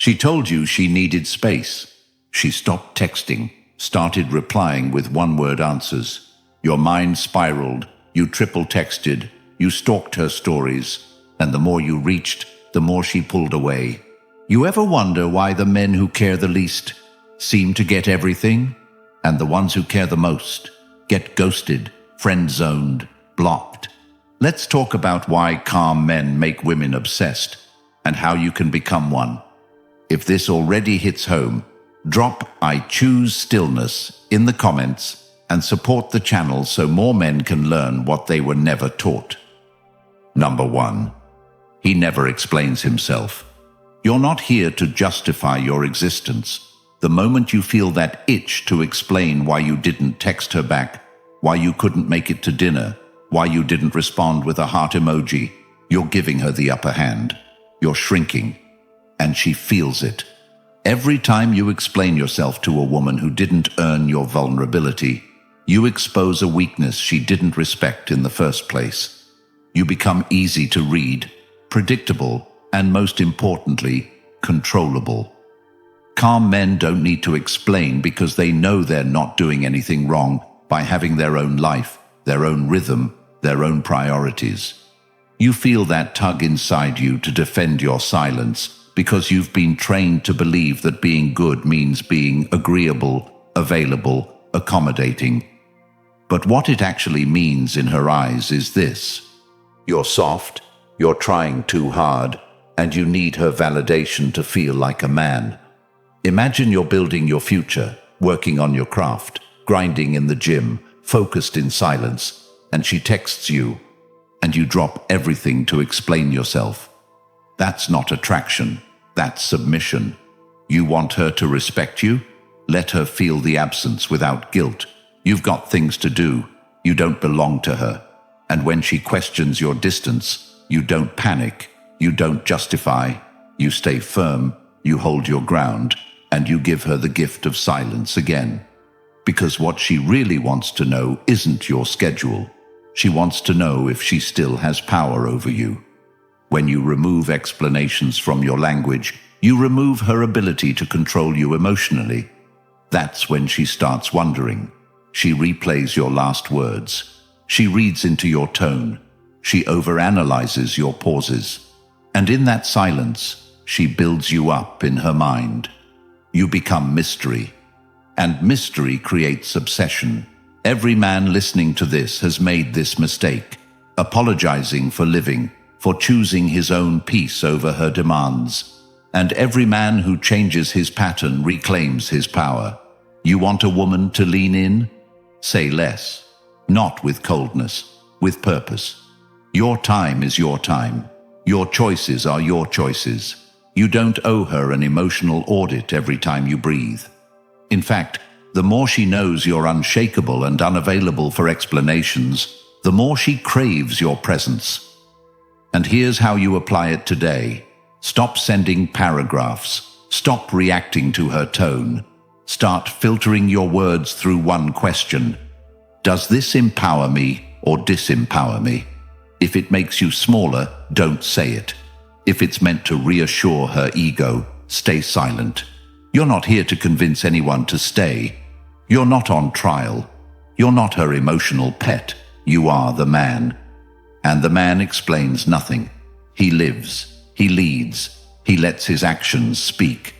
She told you she needed space. She stopped texting, started replying with one-word answers. Your mind spiraled, you triple texted, you stalked her stories, and the more you reached, the more she pulled away. You ever wonder why the men who care the least seem to get everything, and the ones who care the most get ghosted, friend-zoned, blocked? Let's talk about why calm men make women obsessed, and how you can become one. If this already hits home, drop "I choose stillness" in the comments and support the channel so more men can learn what they were never taught. Number 1. He never explains himself. You're not here to justify your existence. The moment you feel that itch to explain why you didn't text her back, why you couldn't make it to dinner, why you didn't respond with a heart emoji, you're giving her the upper hand. You're shrinking, and she feels it. Every time you explain yourself to a woman who didn't earn your vulnerability, you expose a weakness she didn't respect in the first place. You become easy to read, predictable, and most importantly, controllable. Calm men don't need to explain because they know they're not doing anything wrong by having their own life, their own rhythm, their own priorities. You feel that tug inside you to defend your silence because you've been trained to believe that being good means being agreeable, available, accommodating. But what it actually means in her eyes is this: you're soft, you're trying too hard, and you need her validation to feel like a man. Imagine you're building your future, working on your craft, grinding in the gym, focused in silence, and she texts you, and you drop everything to explain yourself. That's not attraction, that's submission. You want her to respect you? Let her feel the absence without guilt. You've got things to do. You don't belong to her. And when she questions your distance, you don't panic, you don't justify, you stay firm, you hold your ground, and you give her the gift of silence again. Because what she really wants to know isn't your schedule. She wants to know if she still has power over you. When you remove explanations from your language, you remove her ability to control you emotionally. That's when she starts wondering. She replays your last words. She reads into your tone. She overanalyzes your pauses. And in that silence, she builds you up in her mind. You become mystery. And mystery creates obsession. Every man listening to this has made this mistake, apologizing for living, for choosing his own peace over her demands. And every man who changes his pattern reclaims his power. You want a woman to lean in? Say less. Not with coldness, with purpose. Your time is your time. Your choices are your choices. You don't owe her an emotional audit every time you breathe. In fact, the more she knows you're unshakable and unavailable for explanations, the more she craves your presence. And here's how you apply it today. Stop sending paragraphs. Stop reacting to her tone. Start filtering your words through one question. Does this empower me or disempower me? If it makes you smaller, don't say it. If it's meant to reassure her ego, stay silent. You're not here to convince anyone to stay. You're not on trial. You're not her emotional pet. You are the man. And the man explains nothing. He lives. He leads. He lets his actions speak.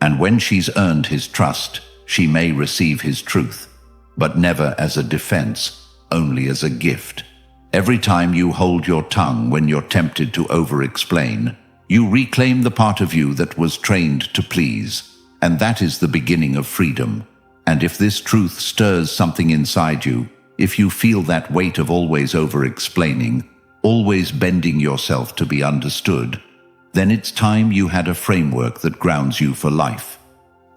And when she's earned his trust, she may receive his truth. But never as a defense, only as a gift. Every time you hold your tongue when you're tempted to over-explain, you reclaim the part of you that was trained to please. And that is the beginning of freedom. And if this truth stirs something inside you, if you feel that weight of always over-explaining, always bending yourself to be understood, then it's time you had a framework that grounds you for life.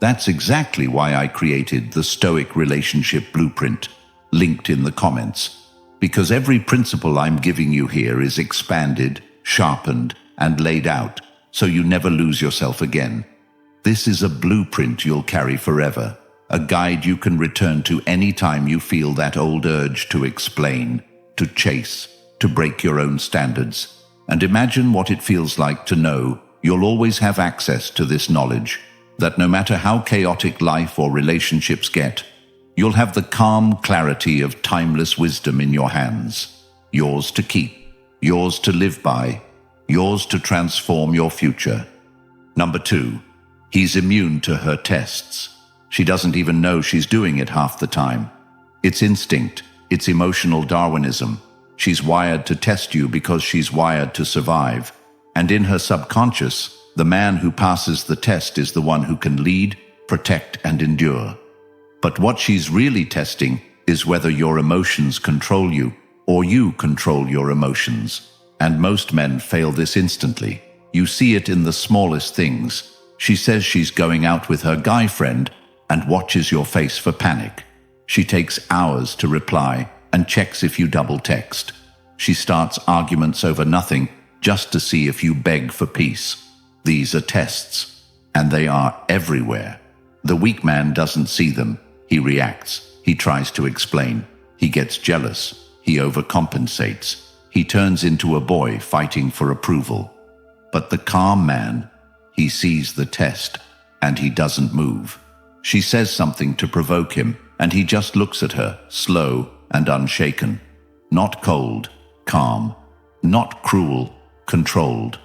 That's exactly why I created the Stoic Relationship Blueprint, linked in the comments. Because every principle I'm giving you here is expanded, sharpened, and laid out, so you never lose yourself again. This is a blueprint you'll carry forever, a guide you can return to any time you feel that old urge to explain, to chase, to break your own standards. And imagine what it feels like to know You'll always have access to this knowledge, that no matter how chaotic life or relationships get, you'll have the calm clarity of timeless wisdom in your hands, yours to keep, yours to live by, yours to transform your future. Number 2, he's immune to her tests. She doesn't even know she's doing it half the time. It's instinct, it's emotional Darwinism. She's wired to test you because she's wired to survive. And in her subconscious, the man who passes the test is the one who can lead, protect, and endure. But what she's really testing is whether your emotions control you or you control your emotions. And most men fail this instantly. You see it in the smallest things. She says she's going out with her guy friend and watches your face for panic. She takes hours to reply and checks if you double text. She starts arguments over nothing just to see if you beg for peace. These are tests, and they are everywhere. The weak man doesn't see them. He reacts. He tries to explain. He gets jealous. He overcompensates. He turns into a boy fighting for approval. But the calm man, he sees the test, and he doesn't move. She says something to provoke him, and he just looks at her, slow and unshaken. Not cold, calm. Not cruel, controlled.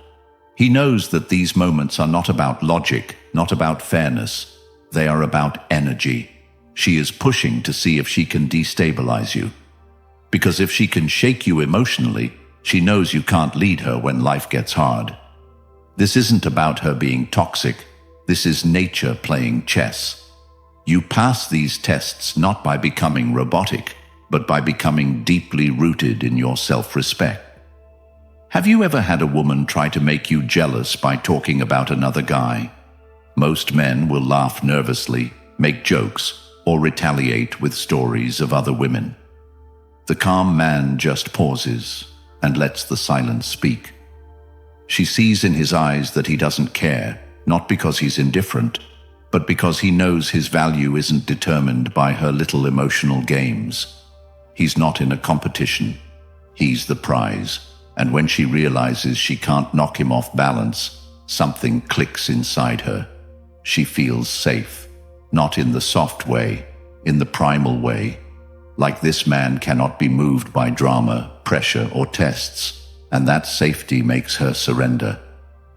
He knows that these moments are not about logic, not about fairness. They are about energy. She is pushing to see if she can destabilize you. Because if she can shake you emotionally, she knows you can't lead her when life gets hard. This isn't about her being toxic. This is nature playing chess. You pass these tests not by becoming robotic, but by becoming deeply rooted in your self-respect. Have you ever had a woman try to make you jealous by talking about another guy? Most men will laugh nervously, make jokes, or retaliate with stories of other women. The calm man just pauses and lets the silence speak. She sees in his eyes that he doesn't care, not because he's indifferent, but because he knows his value isn't determined by her little emotional games. He's not in a competition. He's the prize. And when she realizes she can't knock him off balance, something clicks inside her. She feels safe, not in the soft way, in the primal way. Like this man cannot be moved by drama, pressure, or tests, and that safety makes her surrender.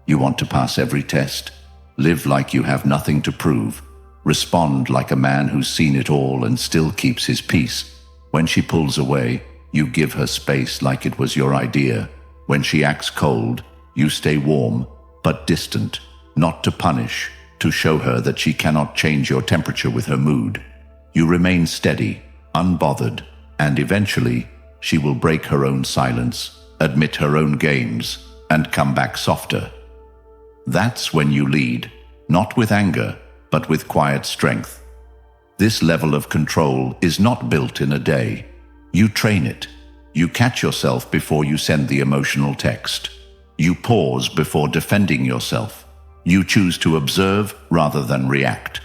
You want to pass every test? Live like you have nothing to prove. Respond like a man who's seen it all and still keeps his peace. When she pulls away, you give her space like it was your idea. When she acts cold, you stay warm, but distant, not to punish, to show her that she cannot change your temperature with her mood. You remain steady, unbothered, and eventually, she will break her own silence, admit her own games, and come back softer. That's when you lead, not with anger, but with quiet strength. This level of control is not built in a day. You train it. You catch yourself before you send the emotional text. You pause before defending yourself. You choose to observe rather than react.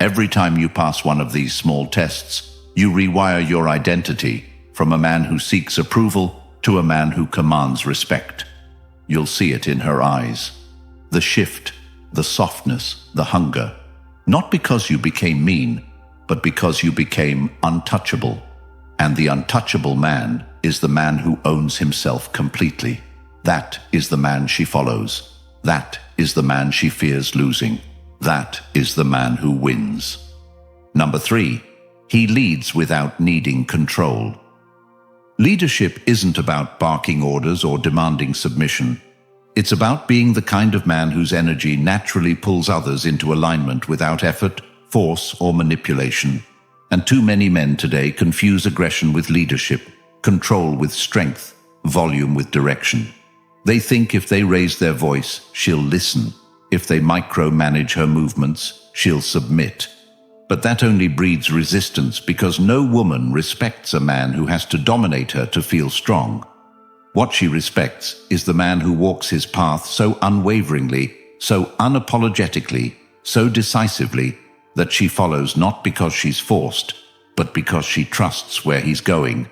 Every time you pass one of these small tests, you rewire your identity from a man who seeks approval to a man who commands respect. You'll see it in her eyes. The shift, the softness, the hunger. Not because you became mean, but because you became untouchable. And the untouchable man is the man who owns himself completely. That is the man she follows. That is the man she fears losing. That is the man who wins. Number 3, he leads without needing control. Leadership isn't about barking orders or demanding submission. It's about being the kind of man whose energy naturally pulls others into alignment without effort, force, or manipulation. And too many men today confuse aggression with leadership, control with strength, volume with direction. They think if they raise their voice, she'll listen. If they micromanage her movements, she'll submit. But that only breeds resistance because no woman respects a man who has to dominate her to feel strong. What she respects is the man who walks his path so unwaveringly, so unapologetically, so decisively, that she follows not because she's forced, but because she trusts where he's going.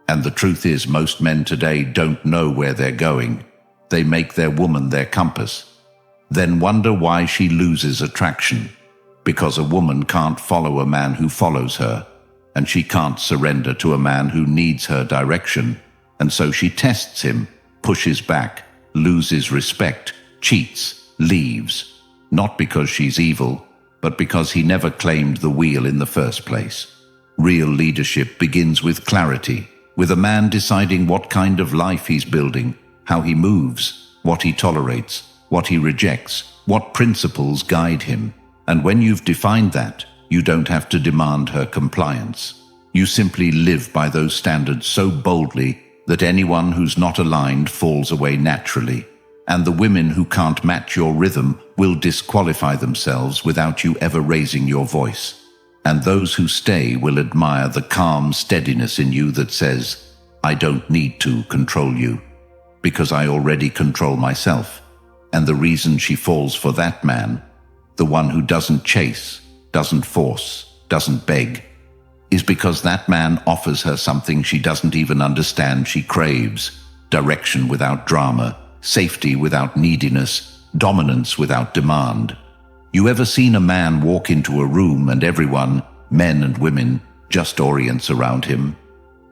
And the truth is, most men today don't know where they're going. They make their woman their compass. then wonder why she loses attraction. Because a woman can't follow a man who follows her, and she can't surrender to a man who needs her direction, and so she tests him, pushes back, loses respect, cheats, leaves, not because she's evil, but because he never claimed the wheel in the first place. Real leadership begins with clarity, with a man deciding what kind of life he's building, how he moves, what he tolerates, what he rejects, what principles guide him. And when you've defined that, you don't have to demand her compliance. You simply live by those standards so boldly that anyone who's not aligned falls away naturally. And the women who can't match your rhythm will disqualify themselves without you ever raising your voice. And those who stay will admire the calm steadiness in you that says, I don't need to control you, because I already control myself. And the reason she falls for that man, the one who doesn't chase, doesn't force, doesn't beg, is because that man offers her something she doesn't even understand she craves: direction without drama, safety without neediness, dominance without demand. You ever seen a man walk into a room and everyone, men and women, just orients around him?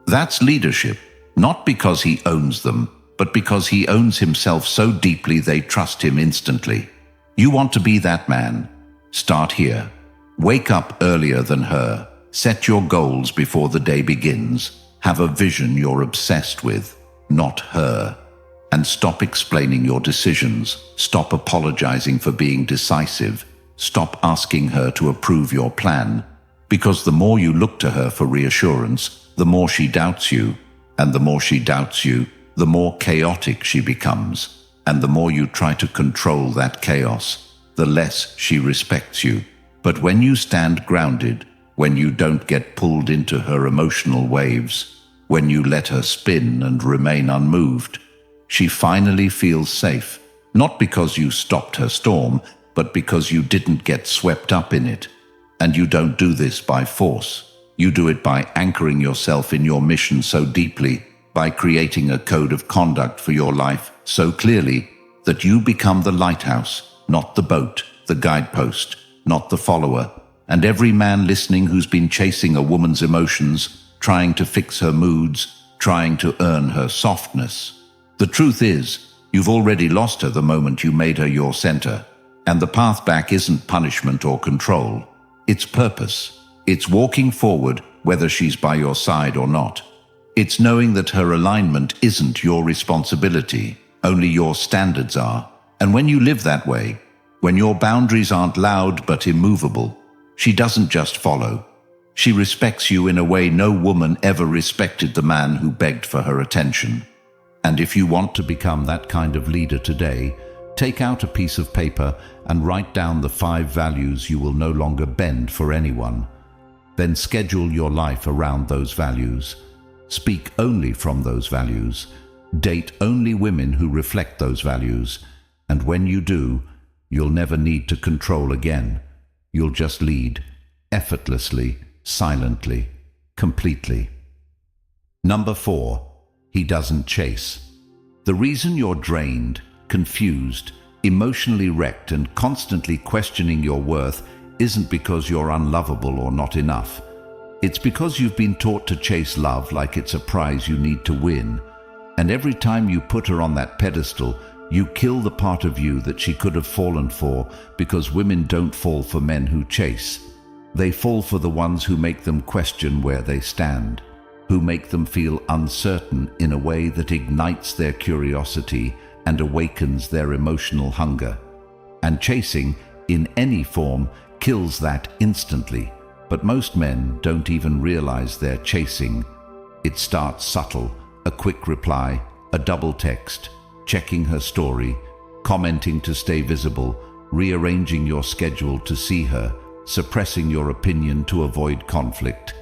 That's leadership, not because he owns them, but because he owns himself so deeply they trust him instantly. You want to be that man? Start here. Wake up earlier than her. Set your goals before the day begins. Have a vision you're obsessed with, not her. And stop explaining your decisions. Stop apologizing for being decisive. Stop asking her to approve your plan. Because the more you look to her for reassurance, the more she doubts you. And the more she doubts you, the more chaotic she becomes. And the more you try to control that chaos, the less she respects you. But when you stand grounded, when you don't get pulled into her emotional waves, when you let her spin and remain unmoved, she finally feels safe, not because you stopped her storm, but because you didn't get swept up in it. And you don't do this by force. You do it by anchoring yourself in your mission so deeply, by creating a code of conduct for your life so clearly that you become the lighthouse, not the boat, the guidepost, not the follower. And every man listening who's been chasing a woman's emotions, trying to fix her moods, trying to earn her softness. The truth is, you've already lost her the moment you made her your center. And the path back isn't punishment or control. It's purpose. It's walking forward whether she's by your side or not. It's knowing that her alignment isn't your responsibility, only your standards are. And when you live that way, when your boundaries aren't loud but immovable, she doesn't just follow. She respects you in a way no woman ever respected the man who begged for her attention. And if you want to become that kind of leader today, take out a piece of paper and write down the 5 values you will no longer bend for anyone. Then schedule your life around those values. Speak only from those values. Date only women who reflect those values. And when you do, you'll never need to control again. You'll just lead, effortlessly, silently, completely. Number 4, he doesn't chase. The reason you're drained, confused, emotionally wrecked, and constantly questioning your worth isn't because you're unlovable or not enough. It's because you've been taught to chase love like it's a prize you need to win. And every time you put her on that pedestal, you kill the part of you that she could have fallen for, because women don't fall for men who chase. They fall for the ones who make them question where they stand, who make them feel uncertain in a way that ignites their curiosity and awakens their emotional hunger. And chasing, in any form, kills that instantly. But most men don't even realize they're chasing. It starts subtle: a quick reply, a double text, checking her story, commenting to stay visible, rearranging your schedule to see her, suppressing your opinion to avoid conflict.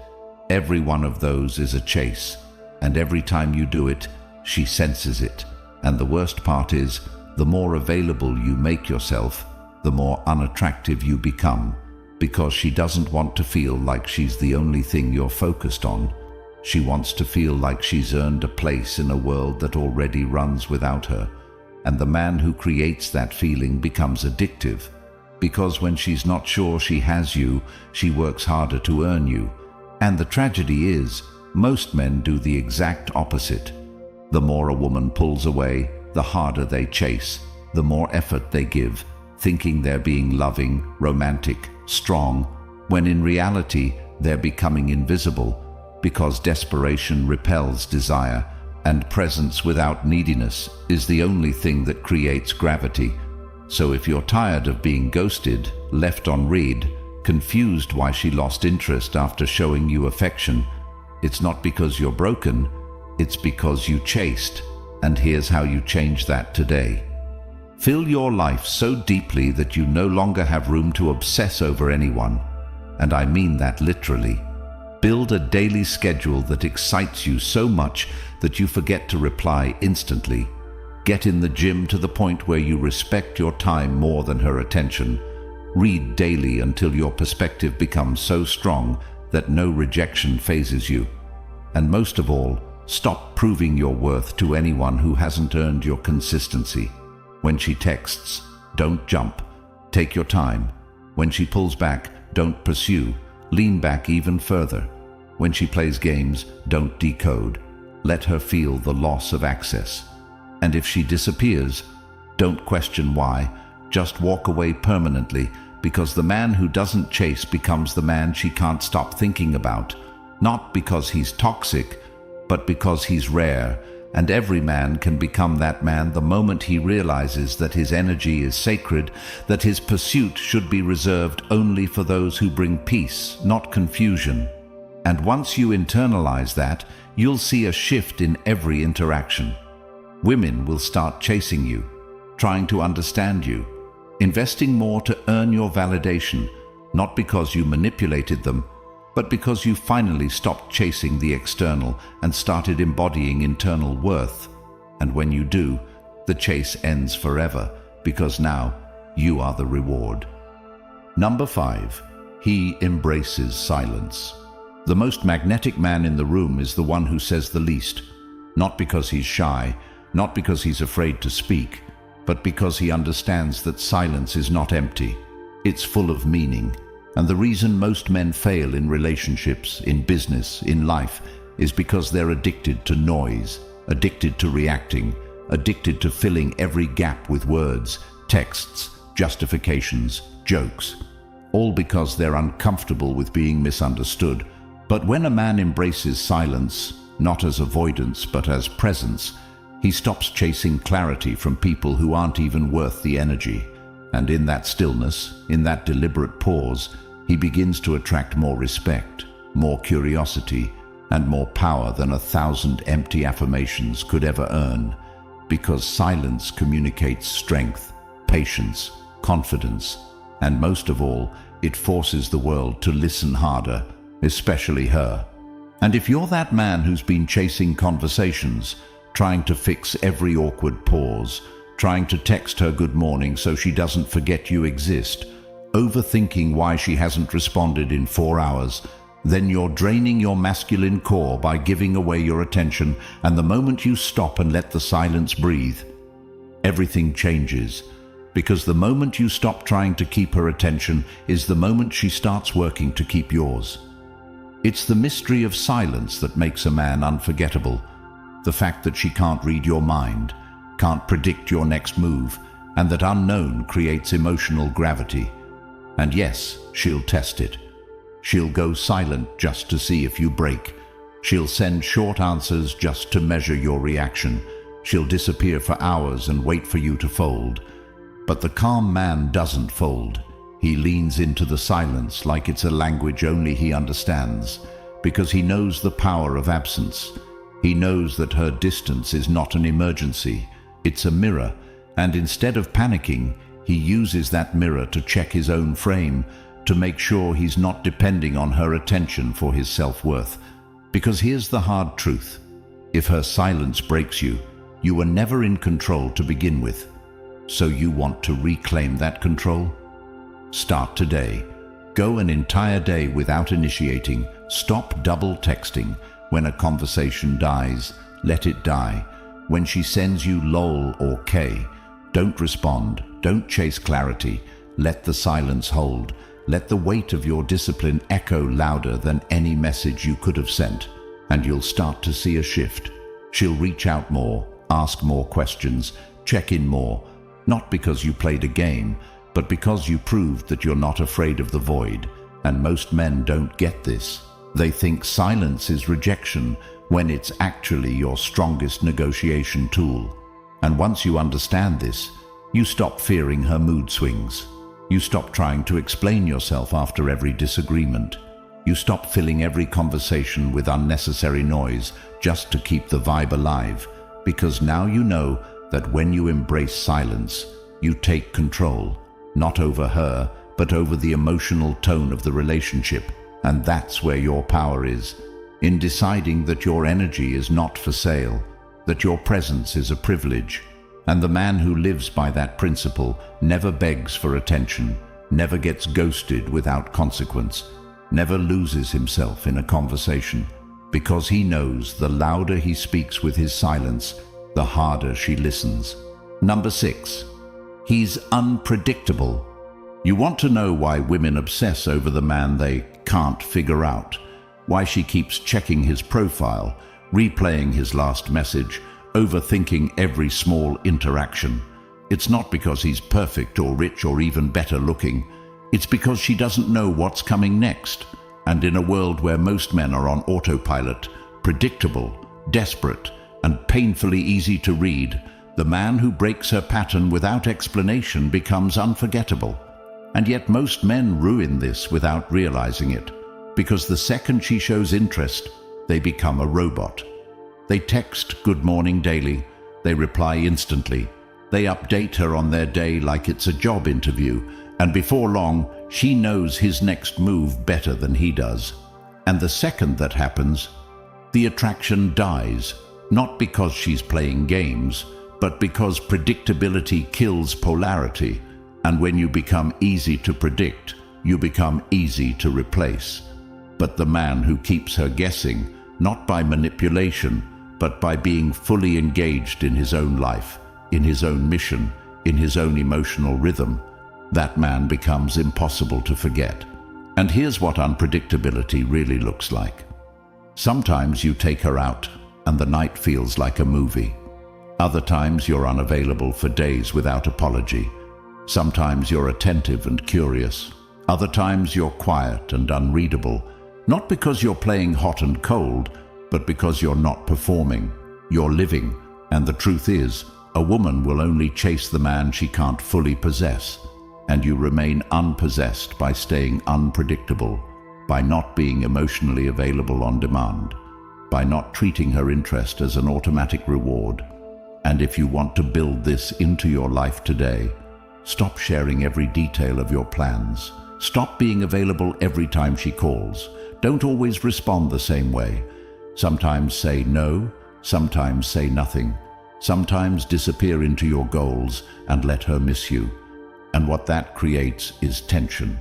Every one of those is a chase, and every time you do it, she senses it. And the worst part is, the more available you make yourself, the more unattractive you become, because she doesn't want to feel like she's the only thing you're focused on. She wants to feel like she's earned a place in a world that already runs without her. And the man who creates that feeling becomes addictive, because when she's not sure she has you, she works harder to earn you. And the tragedy is, most men do the exact opposite. The more a woman pulls away, the harder they chase, the more effort they give, thinking they're being loving, romantic, strong, when in reality they're becoming invisible, because desperation repels desire, and presence without neediness is the only thing that creates gravity. So if you're tired of being ghosted, left on read, confused why she lost interest after showing you affection, it's not because you're broken, it's because you chased. And here's how you change that today. Fill your life so deeply that you no longer have room to obsess over anyone. And I mean that literally. Build a daily schedule that excites you so much that you forget to reply instantly. Get in the gym to the point where you respect your time more than her attention. Read daily until your perspective becomes so strong that no rejection phases you. And most of all, stop proving your worth to anyone who hasn't earned your consistency. When she texts, don't jump. Take your time. When she pulls back, don't pursue. Lean back even further. When she plays games, don't decode. Let her feel the loss of access. And if she disappears, don't question why. Just walk away permanently, because the man who doesn't chase becomes the man she can't stop thinking about. Not because he's toxic, but because he's rare. And every man can become that man the moment he realizes that his energy is sacred, that his pursuit should be reserved only for those who bring peace, not confusion. And once you internalize that, you'll see a shift in every interaction. Women will start chasing you, trying to understand you, investing more to earn your validation, not because you manipulated them, but because you finally stopped chasing the external and started embodying internal worth. And when you do, the chase ends forever, because now you are the reward. Number 5, he embraces silence. The most magnetic man in the room is the one who says the least, not because he's shy, not because he's afraid to speak, but because he understands that silence is not empty. It's full of meaning. And the reason most men fail in relationships, in business, in life, is because they're addicted to noise, addicted to reacting, addicted to filling every gap with words, texts, justifications, jokes, all because they're uncomfortable with being misunderstood. But when a man embraces silence, not as avoidance but as presence, he stops chasing clarity from people who aren't even worth the energy. And in that stillness, in that deliberate pause, he begins to attract more respect, more curiosity, and more power than 1,000 empty affirmations could ever earn, because silence communicates strength, patience, confidence, and most of all, it forces the world to listen harder, especially her. And if you're that man who's been chasing conversations, trying to fix every awkward pause, trying to text her good morning so she doesn't forget you exist, overthinking why she hasn't responded in 4 hours, then you're draining your masculine core by giving away your attention, and the moment you stop and let the silence breathe, everything changes. Because the moment you stop trying to keep her attention is the moment she starts working to keep yours. It's the mystery of silence that makes a man unforgettable. The fact that she can't read your mind, can't predict your next move, and that unknown creates emotional gravity. And yes, she'll test it. She'll go silent just to see if you break. She'll send short answers just to measure your reaction. She'll disappear for hours and wait for you to fold. But the calm man doesn't fold. He leans into the silence like it's a language only he understands, because he knows the power of absence. He knows that her distance is not an emergency, it's a mirror, and instead of panicking, he uses that mirror to check his own frame, to make sure he's not depending on her attention for his self-worth. Because here's the hard truth. If her silence breaks you, you were never in control to begin with. So you want to reclaim that control? Start today. Go an entire day without initiating. Stop double texting. When a conversation dies, let it die. When she sends you lol or K, don't respond, don't chase clarity, let the silence hold. Let the weight of your discipline echo louder than any message you could have sent, and you'll start to see a shift. She'll reach out more, ask more questions, check in more, not because you played a game, but because you proved that you're not afraid of the void. And most men don't get this. They think silence is rejection, when it's actually your strongest negotiation tool. And once you understand this, you stop fearing her mood swings. You stop trying to explain yourself after every disagreement. You stop filling every conversation with unnecessary noise just to keep the vibe alive, because now you know that when you embrace silence, you take control, not over her, but over the emotional tone of the relationship. And that's where your power is, in deciding that your energy is not for sale, that your presence is a privilege. And the man who lives by that principle never begs for attention, never gets ghosted without consequence, never loses himself in a conversation, because he knows the louder he speaks with his silence, the harder she listens. Number 6, he's unpredictable. You want to know why women obsess over the man they can't figure out, why she keeps checking his profile, replaying his last message, overthinking every small interaction. It's not because he's perfect or rich or even better looking. It's because she doesn't know what's coming next. And in a world where most men are on autopilot, predictable, desperate, and painfully easy to read, the man who breaks her pattern without explanation becomes unforgettable. And yet most men ruin this without realizing it, because the second she shows interest, they become a robot. They text good morning daily, they reply instantly, they update her on their day like it's a job interview, and before long, she knows his next move better than he does. And the second that happens, the attraction dies, not because she's playing games, but because predictability kills polarity, and when you become easy to predict, you become easy to replace. But the man who keeps her guessing, not by manipulation, but by being fully engaged in his own life, in his own mission, in his own emotional rhythm, that man becomes impossible to forget. And here's what unpredictability really looks like. Sometimes you take her out, and the night feels like a movie. Other times you're unavailable for days without apology. Sometimes you're attentive and curious. Other times you're quiet and unreadable, not because you're playing hot and cold, but because you're not performing, you're living. And the truth is, a woman will only chase the man she can't fully possess, and you remain unpossessed by staying unpredictable, by not being emotionally available on demand, by not treating her interest as an automatic reward. And if you want to build this into your life today, stop sharing every detail of your plans. Stop being available every time she calls. Don't always respond the same way. Sometimes say no, sometimes say nothing. Sometimes disappear into your goals and let her miss you. And what that creates is tension.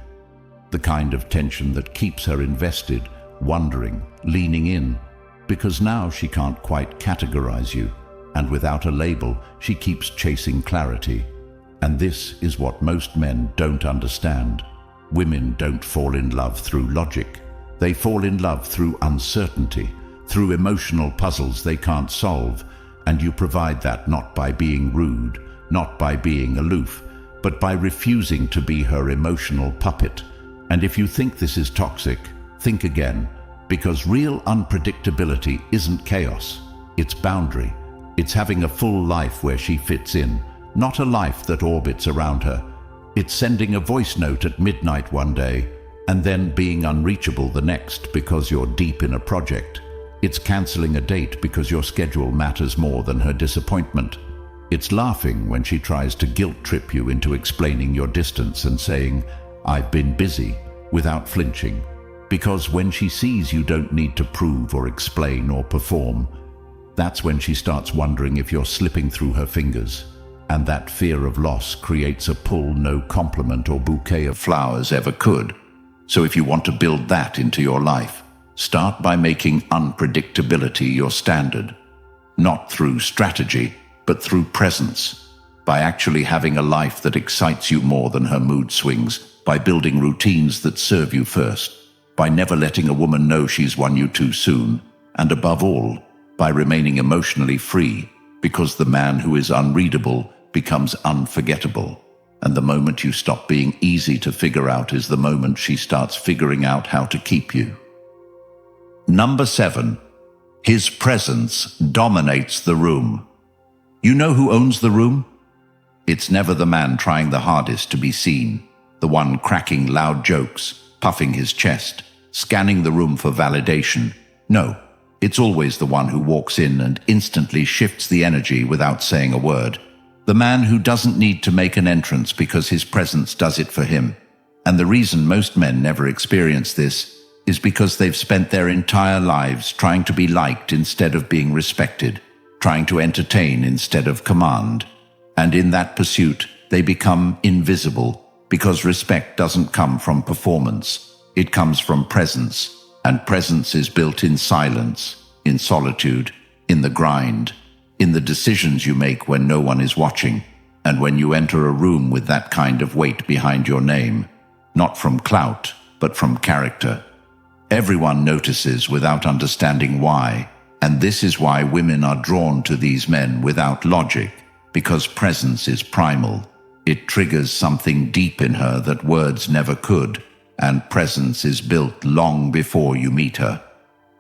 The kind of tension that keeps her invested, wondering, leaning in, because now she can't quite categorize you. And without a label, she keeps chasing clarity. And this is what most men don't understand. Women don't fall in love through logic. They fall in love through uncertainty, through emotional puzzles they can't solve. And you provide that not by being rude, not by being aloof, but by refusing to be her emotional puppet. And if you think this is toxic, think again, because real unpredictability isn't chaos, it's boundary. It's having a full life where she fits in, not a life that orbits around her. It's sending a voice note at midnight one day, and then being unreachable the next because you're deep in a project. It's canceling a date because your schedule matters more than her disappointment. It's laughing when she tries to guilt trip you into explaining your distance and saying, "I've been busy," without flinching. Because when she sees you don't need to prove or explain or perform, that's when she starts wondering if you're slipping through her fingers. And that fear of loss creates a pull no compliment or bouquet of flowers ever could. So if you want to build that into your life, start by making unpredictability your standard. not through strategy, but through presence, by actually having a life that excites you more than her mood swings, by building routines that serve you first, by never letting a woman know she's won you too soon, and above all, by remaining emotionally free, because the man who is unreadable becomes unforgettable. And the moment you stop being easy to figure out is the moment she starts figuring out how to keep you. Number 7. His presence dominates the room. You know who owns the room? It's never the man trying the hardest to be seen, the one cracking loud jokes, puffing his chest, scanning the room for validation. No, it's always the one who walks in and instantly shifts the energy without saying a word. The man who doesn't need to make an entrance because his presence does it for him. And the reason most men never experience this is because they've spent their entire lives trying to be liked instead of being respected, trying to entertain instead of command. And in that pursuit, they become invisible, because respect doesn't come from performance. It comes from presence, and presence is built in silence, in solitude, in the grind, in the decisions you make when no one is watching, and when you enter a room with that kind of weight behind your name, not from clout, but from character. Everyone notices without understanding why, and this is why women are drawn to these men without logic, because presence is primal. It triggers something deep in her that words never could, and presence is built long before you meet her.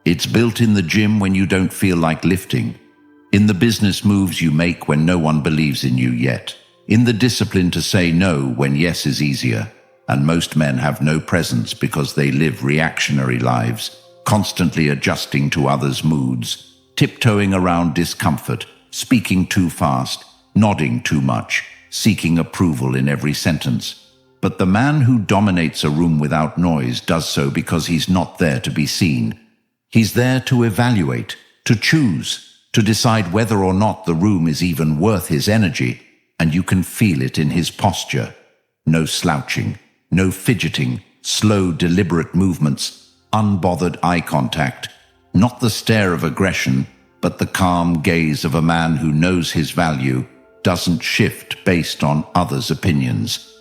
It's built in the gym when you don't feel like lifting, in the business moves you make when no one believes in you yet, in the discipline to say no when yes is easier. And most men have no presence because they live reactionary lives, constantly adjusting to others' moods, tiptoeing around discomfort, speaking too fast, nodding too much, seeking approval in every sentence. But the man who dominates a room without noise does so because he's not there to be seen. He's there to evaluate, to choose, to decide whether or not the room is even worth his energy, and you can feel it in his posture. No slouching, no fidgeting, slow, deliberate movements, unbothered eye contact, not the stare of aggression, but the calm gaze of a man who knows his value, doesn't shift based on others' opinions.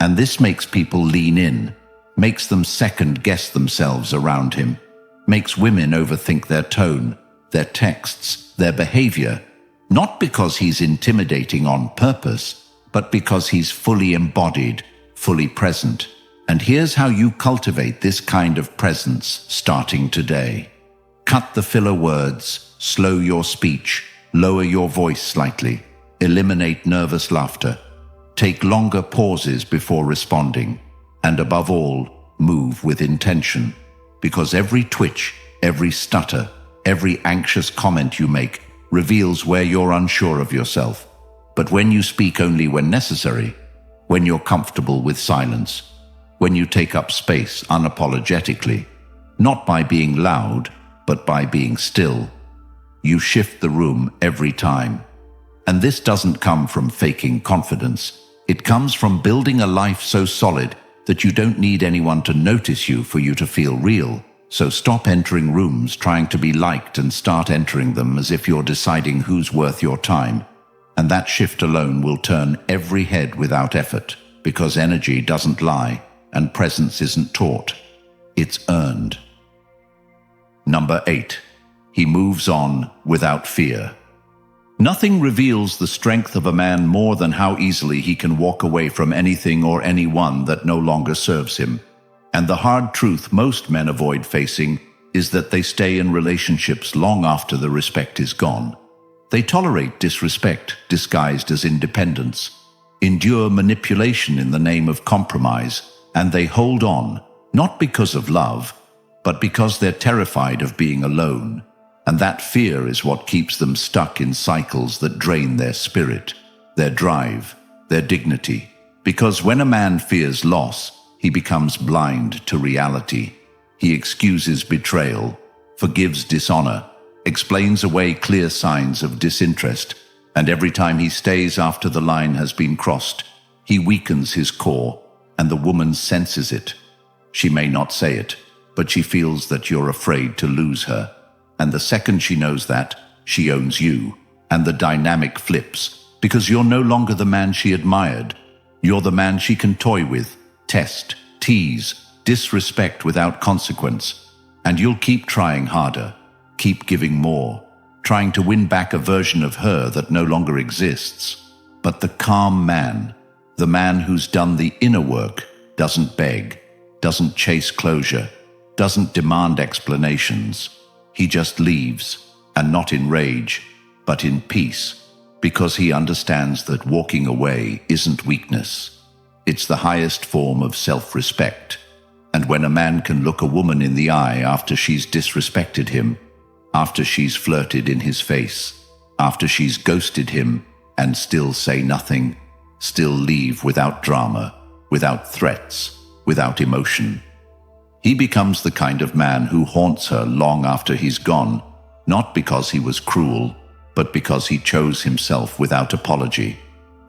And this makes people lean in, makes them second-guess themselves around him, makes women overthink their tone, their texts, their behavior, not because he's intimidating on purpose, but because he's fully embodied, fully present. And here's how you cultivate this kind of presence starting today. Cut the filler words, slow your speech, lower your voice slightly, eliminate nervous laughter, take longer pauses before responding, and above all, move with intention. Because every twitch, every stutter, every anxious comment you make reveals where you're unsure of yourself. But when you speak only when necessary, when you're comfortable with silence, when you take up space unapologetically, not by being loud, but by being still, you shift the room every time. And this doesn't come from faking confidence. It comes from building a life so solid that you don't need anyone to notice you for you to feel real. So stop entering rooms trying to be liked and start entering them as if you're deciding who's worth your time. And that shift alone will turn every head without effort, because energy doesn't lie and presence isn't taught. It's earned. Number 8. He moves on without fear. Nothing reveals the strength of a man more than how easily he can walk away from anything or anyone that no longer serves him. And the hard truth most men avoid facing is that they stay in relationships long after the respect is gone. They tolerate disrespect disguised as independence, endure manipulation in the name of compromise, and they hold on, not because of love, but because they're terrified of being alone. And that fear is what keeps them stuck in cycles that drain their spirit, their drive, their dignity. Because when a man fears loss, he becomes blind to reality. He excuses betrayal, forgives dishonor, explains away clear signs of disinterest, and every time he stays after the line has been crossed, he weakens his core, and the woman senses it. She may not say it, but she feels that you're afraid to lose her. And the second she knows that, she owns you. And the dynamic flips, because you're no longer the man she admired. You're the man she can toy with, test, tease, disrespect without consequence. And you'll keep trying harder, keep giving more, trying to win back a version of her that no longer exists. But the calm man, the man who's done the inner work, doesn't beg, doesn't chase closure, doesn't demand explanations. He just leaves, and not in rage, but in peace, because he understands that walking away isn't weakness. It's the highest form of self-respect. And when a man can look a woman in the eye after she's disrespected him, after she's flirted in his face, after she's ghosted him, and still say nothing, still leave without drama, without threats, without emotion, he becomes the kind of man who haunts her long after he's gone, not because he was cruel, but because he chose himself without apology.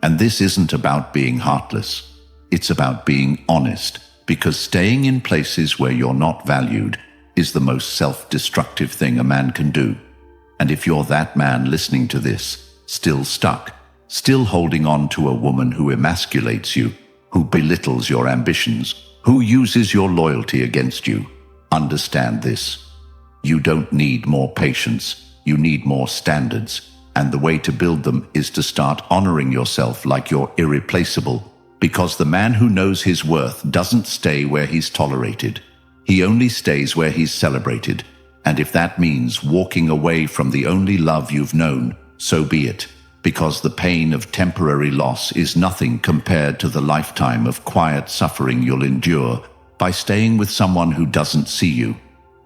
And this isn't about being heartless. It's about being honest, because staying in places where you're not valued is the most self-destructive thing a man can do. And if you're that man listening to this, still stuck, still holding on to a woman who emasculates you, who belittles your ambitions, who uses your loyalty against you, understand this. You don't need more patience, you need more standards, and the way to build them is to start honoring yourself like you're irreplaceable, because the man who knows his worth doesn't stay where he's tolerated. He only stays where he's celebrated, and if that means walking away from the only love you've known, so be it, because the pain of temporary loss is nothing compared to the lifetime of quiet suffering you'll endure by staying with someone who doesn't see you.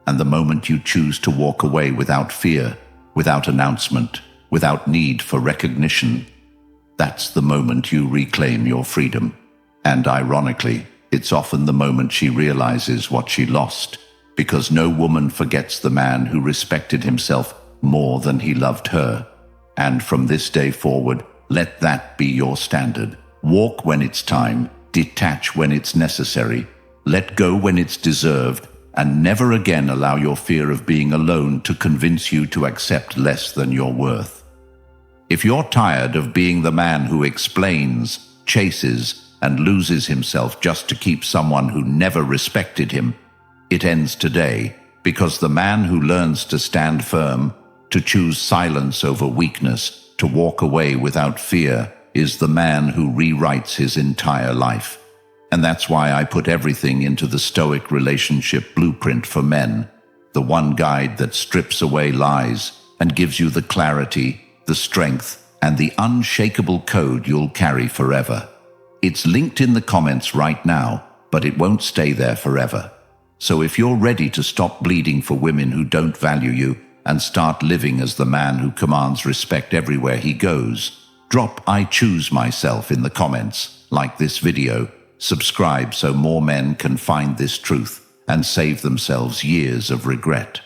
And the moment you choose to walk away without fear, without announcement, without need for recognition, that's the moment you reclaim your freedom. And ironically, it's often the moment she realizes what she lost, because no woman forgets the man who respected himself more than he loved her. And from this day forward, let that be your standard. Walk when it's time, detach when it's necessary, let go when it's deserved, and never again allow your fear of being alone to convince you to accept less than your worth. If you're tired of being the man who explains, chases, and loses himself just to keep someone who never respected him, it ends today, because the man who learns to stand firm, to choose silence over weakness, to walk away without fear, is the man who rewrites his entire life. And that's why I put everything into the Stoic relationship blueprint for men, the one guide that strips away lies and gives you the clarity, the strength, and the unshakable code you'll carry forever. It's linked in the comments right now, but it won't stay there forever. So if you're ready to stop bleeding for women who don't value you, and start living as the man who commands respect everywhere he goes, drop "I choose myself" in the comments, like this video, subscribe so more men can find this truth and save themselves years of regret.